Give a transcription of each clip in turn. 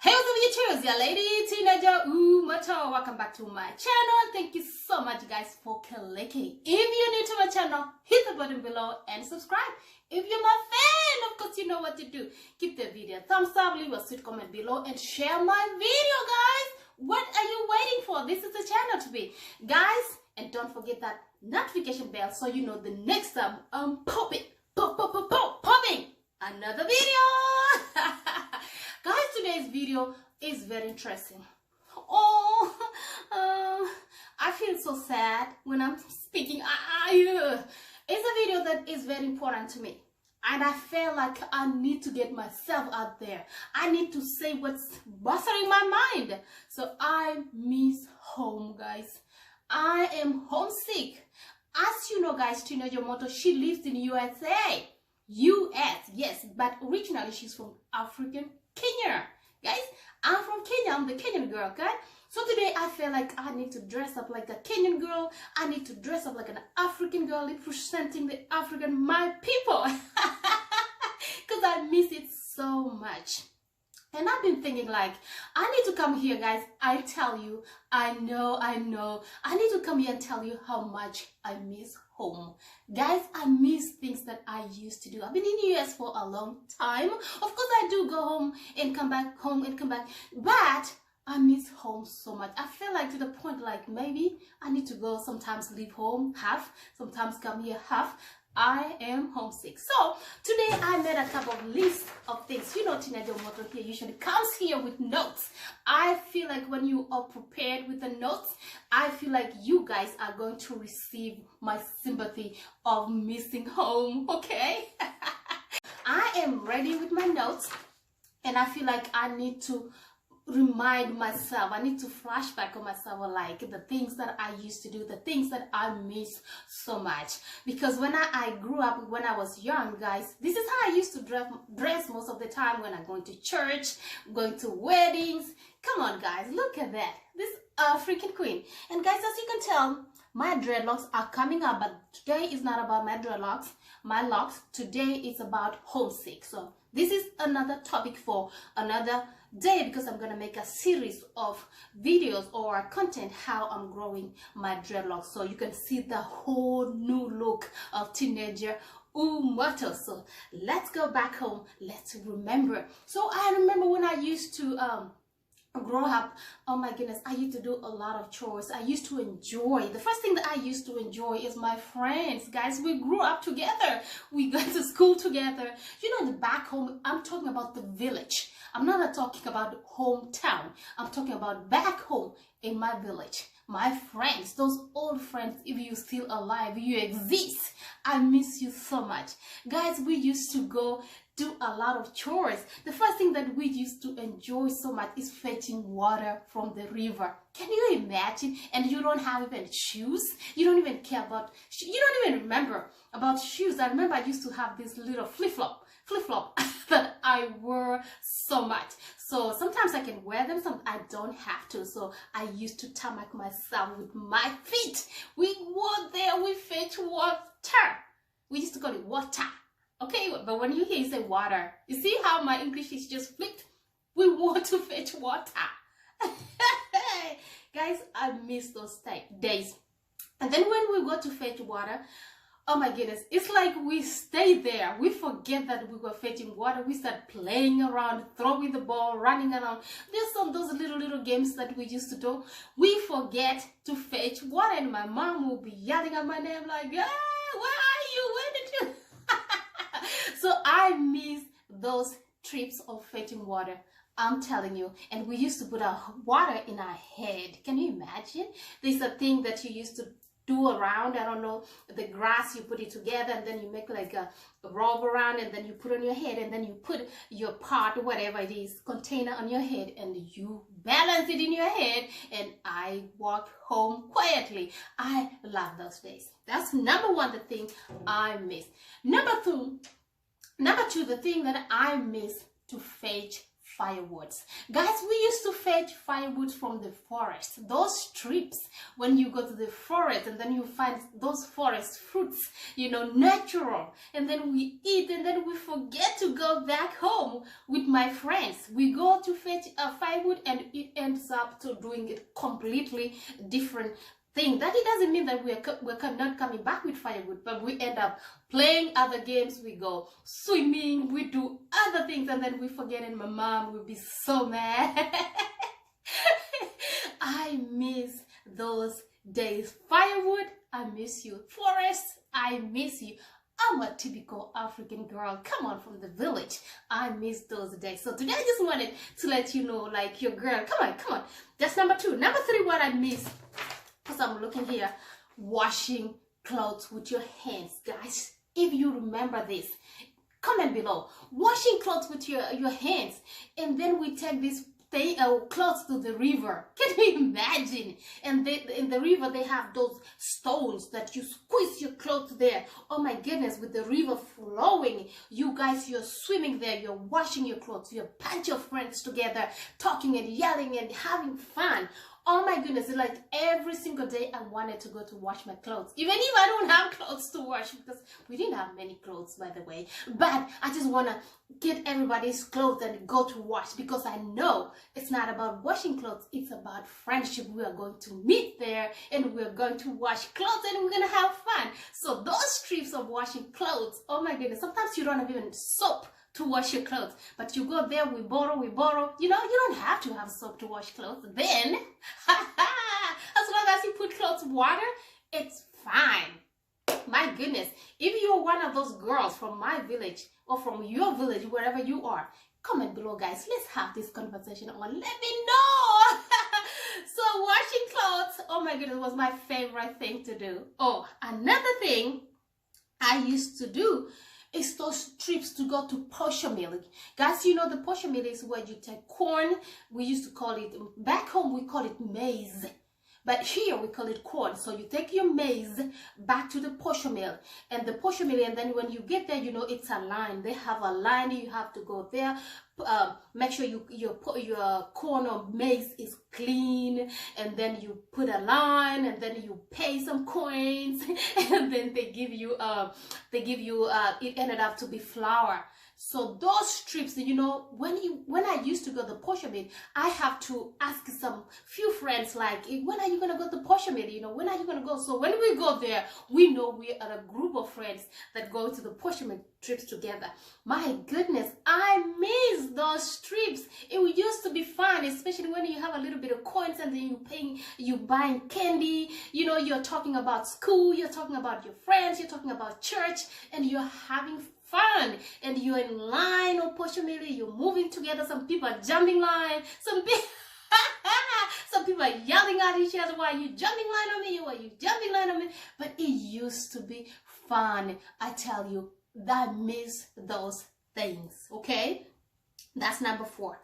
Hey, what's up, YouTubers? Your lady, teenager, mature. Welcome back to my channel. Thank you so much, guys, for clicking. If you're new to my channel, hit the button below and subscribe. If you're my fan, of course, you know what to do. Give the video a thumbs up, leave a sweet comment below, and share my video, guys. What are you waiting for? This is the channel to be, guys. And don't forget that notification bell so you know the next time I'm popping another video. Guys, today's video is very interesting. I feel so sad when I'm speaking. It's a video that is very important to me, and I feel like I need to get myself out there. I need to say what's bothering my mind. So I miss home, guys. I am homesick. As you know, guys, Teenager Moto, she lives in USA. Yes, but originally she's from Kenya. Guys, I'm from Kenya. I'm the Kenyan girl, okay? So today I feel like I need to dress up like a Kenyan girl. I need to dress up like an African girl representing the African, my people. Because I miss it so much. And I've been thinking like, I need to come here, guys. I tell you, I know. I need to come here and tell you how much I miss home. Guys, I miss things that I used to do. I've been in the US for a long time. Of course, I do go home and come back, but I miss home so much. I feel like to the point like maybe I need to go sometimes leave home half, sometimes come here half. I am homesick. So today I made a couple of lists of things. You know, Teenager Moto here usually comes here with notes. I feel like when you are prepared with the notes, I feel like you guys are going to receive my sympathy of missing home, okay? I am ready with my notes, and I feel like I need to remind myself, I need to flash back on myself, like the things that I used to do, the things that I miss so much. Because when I grew up, when I was young, guys, this is how I used to dress most of the time when I'm going to church, going to weddings. Come on, guys, look at that. This African queen. And guys, as you can tell, my dreadlocks are coming up, but today is not about my dreadlocks, my locks. Today is about homesick. So this is another topic for another day, because I'm gonna make a series of videos or content how I'm growing my dreadlocks, so you can see the whole new look of Teenager Moto. So let's go back home. Let's remember. So I remember when I used to grow up, oh my goodness, I used to do a lot of chores. I used to enjoy, the first thing that I used to enjoy is my friends. Guys, we grew up together, we went to school together. You know, the back home, I'm talking about the village. I'm not talking about hometown. I'm talking about back home in my village. My friends, those old friends, if you're still alive, you exist, I miss you so much. Guys, we used to go do a lot of chores. The first thing that we used to enjoy so much is fetching water from the river. Can you imagine? And you don't have even shoes. You don't even care about, you don't even remember about shoes. I remember I used to have this little flip-flop that I wore so much. So sometimes I can wear them, some I don't have to. So I used to tarmac myself with my feet. We were there, we fetch water. We used to call it water. Okay, but when you hear you say water, you see how my English is just flipped? We want to fetch water. Guys, I miss those days. And then when we go to fetch water, oh my goodness, it's like we stay there. We forget that we were fetching water. We start playing around, throwing the ball, running around. There's some those little games that we used to do. We forget to fetch water, and my mom will be yelling at my name like, where are you? Where did you? So I miss those trips of fetching water. I'm telling you. And we used to put our water in our head. Can you imagine? There's a thing that you used to do around, I don't know, the grass, you put it together, and then you make like a robe around, and then you put on your head, and then you put your pot, whatever it is, container on your head, and you balance it in your head, and I walk home quietly. I love those days. That's number one, the thing I miss. Number two, the thing that I miss to fetch firewoods. Guys, we used to fetch firewood from the forest. Those trips when you go to the forest and then you find those forest fruits, you know, natural, and then we eat and then we forget to go back home with my friends. We go to fetch a firewood and it ends up to doing it completely different thing. That it doesn't mean that we're not coming back with firewood, but we end up playing other games. We go swimming, we do other things, and then we forget, and my mom will be so mad. I miss those days. Firewood, I miss you. Forest, I miss you. I'm a typical African girl. Come on, from the village. I miss those days. So today I just wanted to let you know, like, your girl. Come on. That's number 2. Number 3, what I miss, because I'm looking here, washing clothes with your hands. Guys, if you remember this, comment below. Washing clothes with your hands, and then we take this clothes to the river. Can you imagine? And in the river they have those stones that you squeeze your clothes there. Oh my goodness, with the river flowing, you guys, you're swimming there, you're washing your clothes, you're a bunch of friends together, talking and yelling and having fun. Oh my goodness, it's like every single day I wanted to go to wash my clothes. Even if I don't have clothes to wash, because we didn't have many clothes, by the way. But I just want to get everybody's clothes and go to wash, because I know it's not about washing clothes. It's about friendship. We are going to meet there and we're going to wash clothes and we're going to have fun. So those trips of washing clothes, oh my goodness, sometimes you don't have even soap to wash your clothes, but you go there, we borrow, you know, you don't have to have soap to wash clothes. Then as long as you put clothes in water, it's fine. My goodness, if you're one of those girls from my village or from your village, wherever you are, comment below, guys. Let's have this conversation on. Let me know. So washing clothes, oh my goodness, was my favorite thing to do. Oh, another thing I used to do is those trips to go to posher mill. Guys, you know the posher mill is where you take corn. We used to call it, back home we call it maize, but here we call it corn. So you take your maize back to the posher mill, and the posher mill, and then when you get there, you know, it's a line. They have a line, you have to go there. Make sure your corn or maize is clean, and then you put a line, and then you pay some coins, and then they give you it ended up to be flour. So those trips, you know, when I used to go to the posher mill, I have to ask some few friends, like, when are you gonna go to the posher mill? You know, when are you gonna go? So when we go there, we know we are a group of friends that go to the posher mill trips together. My goodness, I miss those trips. It used to be fun, especially when you have a little bit of coins and then you buying candy. You know, you're talking about school, you're talking about your friends, you're talking about church, and you're having fun, and you're in line or posher mill, you're moving together. Some people are jumping line, some people are yelling at each other, why are you jumping line on me, why are you jumping line on me? But it used to be fun. I tell you, I miss those things. Okay, that's number 4.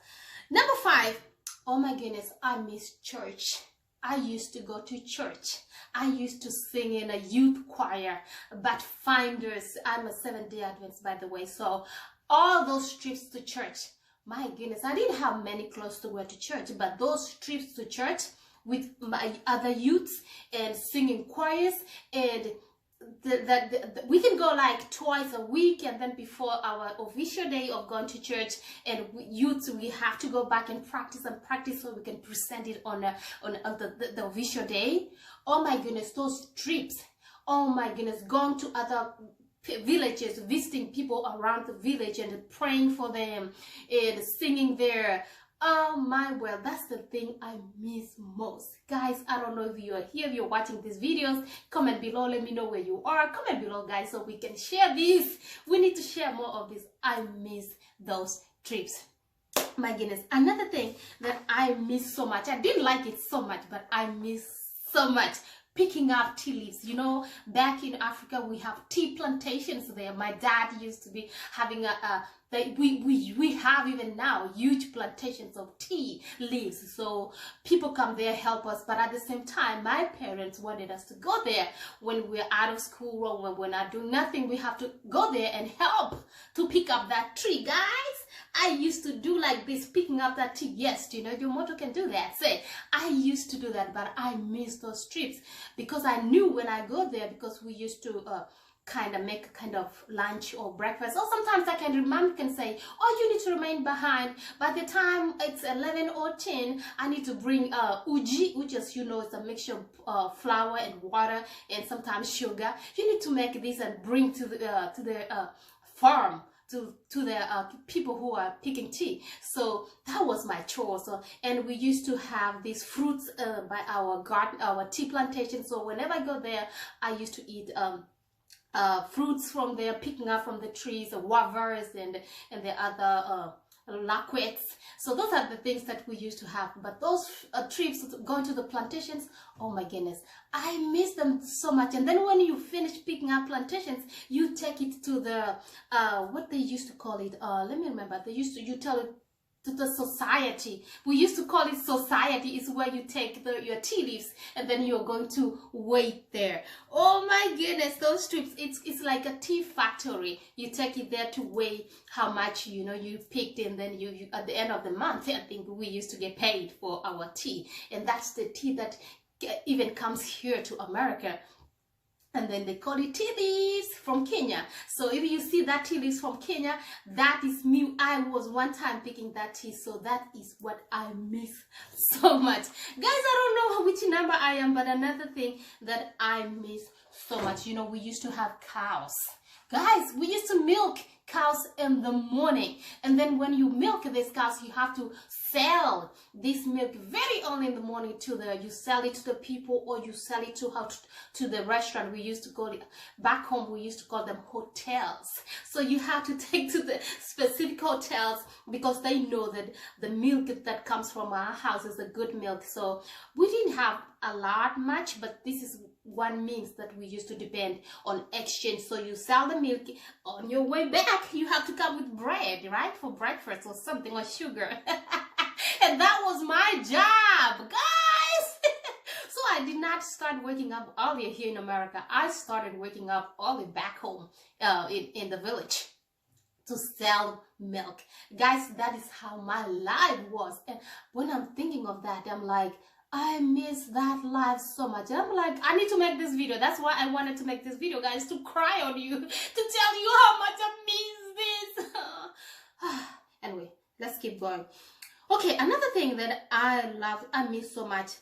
Number 5, oh my goodness, I miss church. I used to go to church. I used to sing in a youth choir, but finders. I'm a Seventh-day Adventist, by the way. So all those trips to church, my goodness, I didn't have many clothes to wear to church, but those trips to church with my other youths and singing choirs, and we can go like twice a week, and then before our official day of going to church, and youths, we have to go back and practice so we can present it on the official day. Oh my goodness, those trips, oh my goodness, going to other villages, visiting people around the village and praying for them and singing there. Oh my, well, that's the thing I miss most. Guys, I don't know if you are here, if you're watching these videos, comment below, let me know where you are. Comment below, guys, so we can share this. We need to share more of this. I miss those trips. My goodness, another thing that I miss so much, I didn't like it so much, but I miss so much, picking up tea leaves. You know, back in Africa we have tea plantations there. My dad used to be having we have even now huge plantations of tea leaves, so people come there, help us. But at the same time, my parents wanted us to go there when we're out of school or when we're not doing nothing. We have to go there and help to pick up that tree. Guys, I used to do like this, picking up that tea. Yes, you know, your motto can do that. Say, I used to do that, but I miss those trips because I knew when I go there, because we used to kind of make a kind of lunch or breakfast, or sometimes I can remember, can say, oh, you need to remain behind. By the time it's 11 or 10, I need to bring uji, which is, you know, it's a mixture of flour and water and sometimes sugar. You need to make this and bring to the farm, to the people who are picking tea. So that was my chore. So, and we used to have these fruits by our garden, our tea plantation. So whenever I go there, I used to eat fruits from there, picking up from the trees, the wavers and the other laquets. So those are the things that we used to have. But those trips going to the plantations, oh my goodness, I miss them so much. And then when you finish picking up plantations, you take it to the what they used to call it, let me remember, they used to, you tell it to the society. We used to call it society. Is where you take your tea leaves and then you're going to wait there. Oh my goodness, those trips, it's like a tea factory. You take it there to weigh how much, you know, you picked, and then you at the end of the month, I think we used to get paid for our tea. And that's the tea that even comes here to America. And then they call it tea leaves from Kenya. So if you see that tea leaves from Kenya, that is me. I was one time picking that tea. So that is what I miss so much. Guys, I don't know which number I am, but another thing that I miss so much, you know, we used to have cows. Guys, we used to milk cows in the morning, and then when you milk these cows, you have to sell this milk very early in the morning to you sell it to the people, or you sell it to the restaurant. We used to call it, back home we used to call them hotels. So you have to take to the specific hotels because they know that the milk that comes from our house is a good milk. So we didn't have a lot much, but this is one means that we used to depend on exchange. So you sell the milk, on your way back you have to come with bread, right, for breakfast or something, or sugar. And that was my job, guys. So I did not start waking up earlier here in America. I started waking up early back home in the village to sell milk. Guys, that is how my life was. And when I'm thinking of that, I'm like, I miss that life so much. And I'm like, I need to make this video. That's why I wanted to make this video, guys, to cry on you, to tell you how much I miss this. Anyway, let's keep going. Okay, another thing that I miss so much,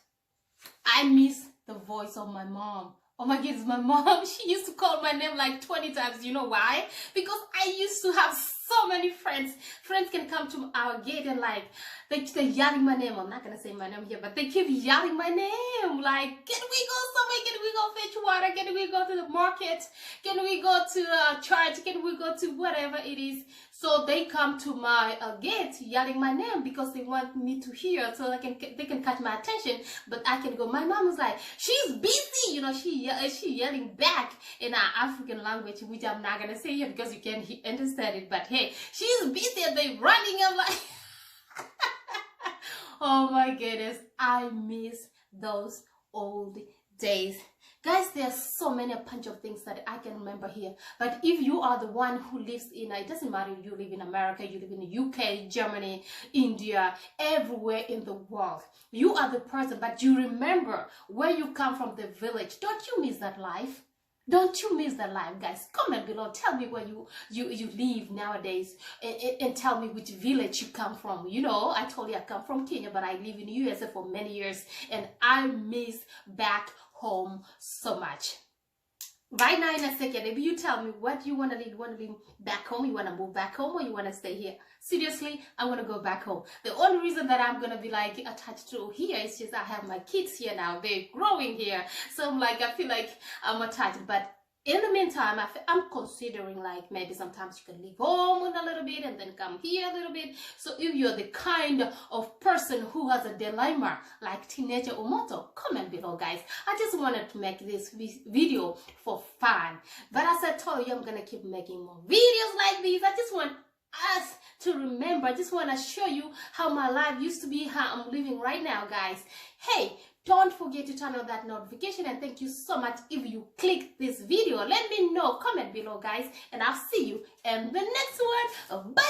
I miss the voice of my mom. Oh my goodness, my mom, she used to call my name like 20 times. You know why? Because I used to have so many friends. Friends can come to our gate and like, they're yelling my name. I'm not going to say my name here, but they keep yelling my name. Like, can we go somewhere? Can we go fetch water? Can we go to the market? Can we go to church? Can we go to whatever it is? So they come to my gate yelling my name because they want me to hear, so they can catch my attention. But I can go. My mom is like, she's busy, you know. She yelling back in our African language, which I'm not gonna say here because you can't understand it. But hey, she's busy and they running. I'm like, oh my goodness, I miss those old days. Guys, there's so many a bunch of things that I can remember here. But if you are the one who lives in, it doesn't matter if you live in America, you live in the UK, Germany, India, everywhere in the world. You are the person, but you remember where you come from, the village. Don't you miss that life? Don't you miss that life, guys? Comment below. Tell me where you live nowadays, and tell me which village you come from. You know, I told you I come from Kenya, but I live in the USA for many years, and I miss back home so much. Right now, in a second, maybe you tell me what you want to live. You want to live back home? You want to move back home, or you want to stay here? Seriously, I want to go back home. The only reason that I'm going to be like attached to here is just I have my kids here now. They're growing here. So I'm like, I feel like I'm attached. But in the meantime, I'm considering like maybe sometimes you can leave home a little bit and then come here a little bit. So if you're the kind of person who has a dilemma like Teenager Omoto, comment below, guys. I just wanted to make this video for fun. But as I told you, I'm going to keep making more videos like these. I just want us to remember. I just want to show you how my life used to be, how I'm living right now, guys. Hey, don't forget to turn on that notification, and thank you so much if you click this video. Let me know, comment below, guys, and I'll see you in the next one. Bye.